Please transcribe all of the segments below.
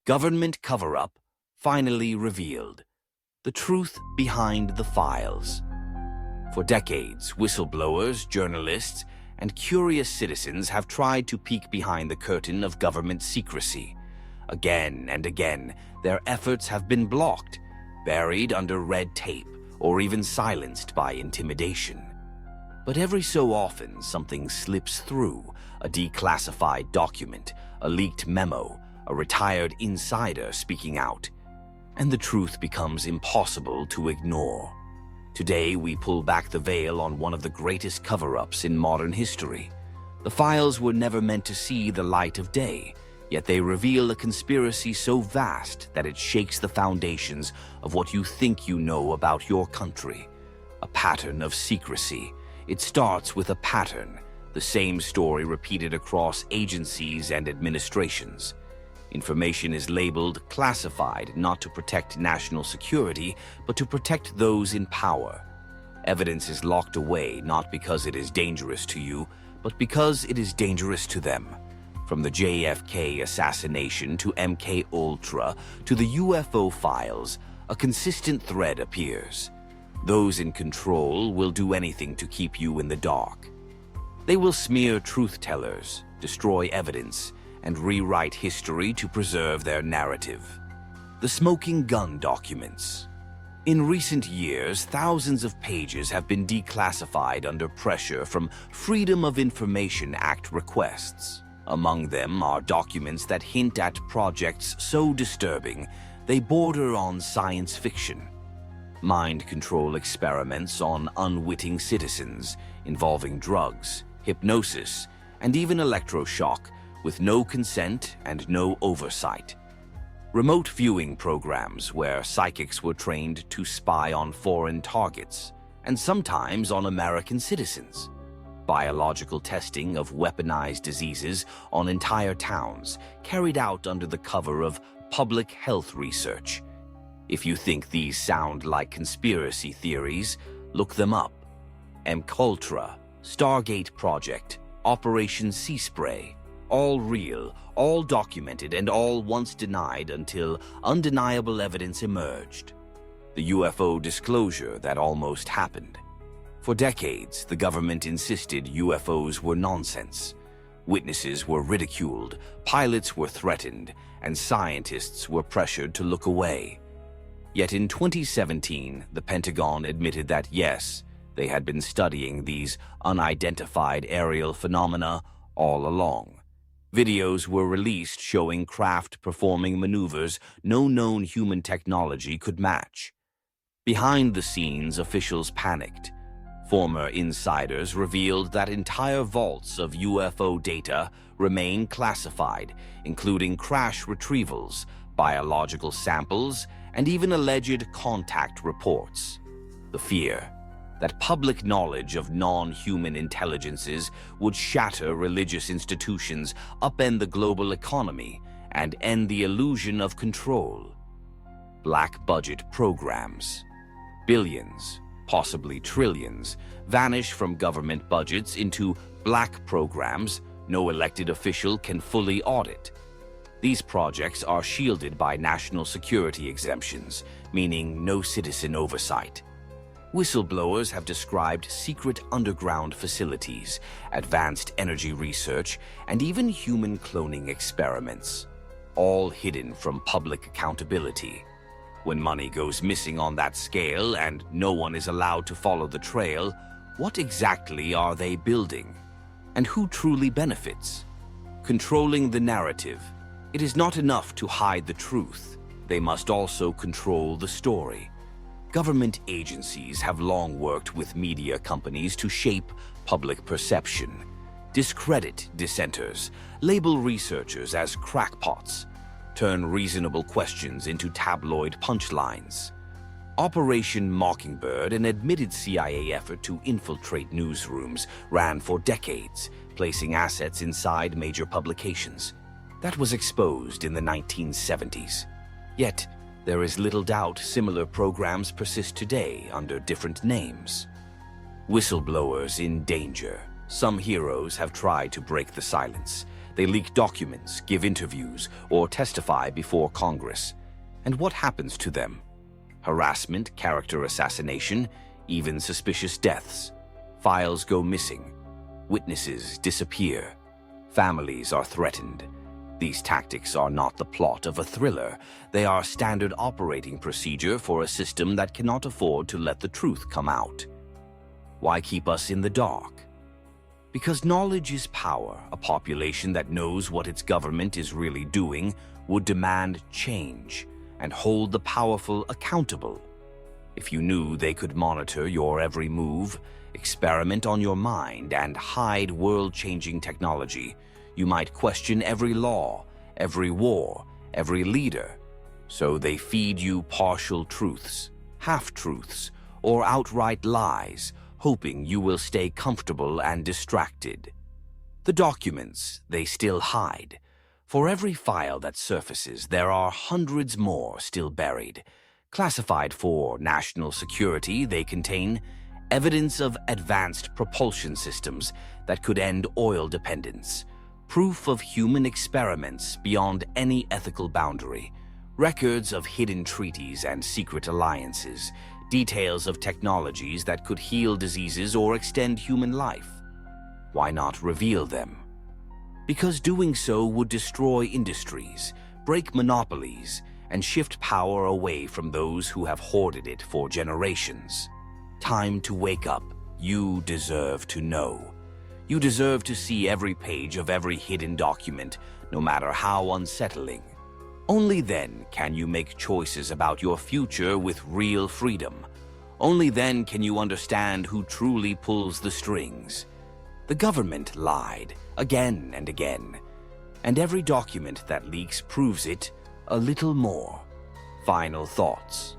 Government cover-up finally revealed. The truth behind the files. For decades, whistleblowers, journalists, and curious citizens have tried to peek behind the curtain of government secrecy. Again and again, their efforts have been blocked, buried under red tape, or even silenced by intimidation. But every so often, something slips through: a declassified document, a leaked memo, a retired insider speaking out, and the truth becomes impossible to ignore. Today, we pull back the veil on one of the greatest cover-ups in modern history. The files were never meant to see the light of day, yet they reveal a conspiracy so vast that it shakes the foundations of what you think you know about your country. A pattern of secrecy. It starts with a pattern, the same story repeated across agencies and administrations. Information is labeled classified not to protect national security, but to protect those in power. Evidence is locked away not because it is dangerous to you, but because it is dangerous to them. From the JFK assassination to MK Ultra to the UFO files, a consistent thread appears. Those in control will do anything to keep you in the dark. They will smear truth-tellers, destroy evidence, and rewrite history to preserve their narrative. The smoking gun documents. In recent years, thousands of pages have been declassified under pressure from Freedom of Information Act requests. Among them are documents that hint at projects so disturbing they border on science fiction. Mind control experiments on unwitting citizens involving drugs, hypnosis, and even electroshock, with no consent and no oversight. Remote viewing programs where psychics were trained to spy on foreign targets, and sometimes on American citizens. Biological testing of weaponized diseases on entire towns, carried out under the cover of public health research. If you think these sound like conspiracy theories, look them up. MKUltra, Stargate Project, Operation Sea Spray, all real, all documented, and all once denied until undeniable evidence emerged. The UFO disclosure that almost happened. For decades, the government insisted UFOs were nonsense. Witnesses were ridiculed, pilots were threatened, and scientists were pressured to look away. Yet in 2017, the Pentagon admitted that yes, they had been studying these unidentified aerial phenomena all along. Videos were released showing craft performing maneuvers no known human technology could match. Behind the scenes, officials panicked. Former insiders revealed that entire vaults of UFO data remain classified, including crash retrievals, biological samples, and even alleged contact reports. The fear that public knowledge of non-human intelligences would shatter religious institutions, upend the global economy, and end the illusion of control. Black budget programs. Billions, possibly trillions, vanish from government budgets into black programs no elected official can fully audit. These projects are shielded by national security exemptions, meaning no citizen oversight. Whistleblowers have described secret underground facilities, advanced energy research, and even human cloning experiments, all hidden from public accountability. When money goes missing on that scale and no one is allowed to follow the trail, what exactly are they building? And who truly benefits? Controlling the narrative. It is not enough to hide the truth. They must also control the story. Government agencies have long worked with media companies to shape public perception, discredit dissenters, label researchers as crackpots, turn reasonable questions into tabloid punchlines. Operation Mockingbird, an admitted CIA effort to infiltrate newsrooms, ran for decades, placing assets inside major publications. That was exposed in the 1970s. Yet, there is little doubt similar programs persist today under different names. Whistleblowers in danger. Some heroes have tried to break the silence. They leak documents, give interviews, or testify before Congress. And what happens to them? Harassment, character assassination, even suspicious deaths. Files go missing. Witnesses disappear. Families are threatened. These tactics are not the plot of a thriller. They are standard operating procedure for a system that cannot afford to let the truth come out. Why keep us in the dark? Because knowledge is power. A population that knows what its government is really doing would demand change and hold the powerful accountable. If you knew they could monitor your every move, experiment on your mind, and hide world-changing technology, you might question every law, every war, every leader. So they feed you partial truths, half-truths, or outright lies, hoping you will stay comfortable and distracted. The documents they still hide. For every file that surfaces, there are hundreds more still buried. Classified for national security, they contain evidence of advanced propulsion systems that could end oil dependence, proof of human experiments beyond any ethical boundary, records of hidden treaties and secret alliances, details of technologies that could heal diseases or extend human life. Why not reveal them? Because doing so would destroy industries, break monopolies, and shift power away from those who have hoarded it for generations. Time to wake up. You deserve to know. You deserve to see every page of every hidden document, no matter how unsettling. Only then can you make choices about your future with real freedom. Only then can you understand who truly pulls the strings. The government lied again and again, and every document that leaks proves it a little more. Final thoughts.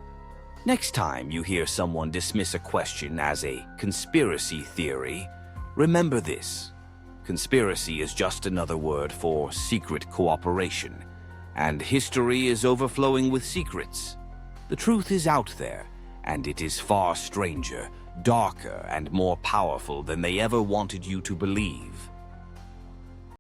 Next time you hear someone dismiss a question as a conspiracy theory, remember this. Conspiracy is just another word for secret cooperation, and history is overflowing with secrets. The truth is out there, and it is far stranger, darker, and more powerful than they ever wanted you to believe.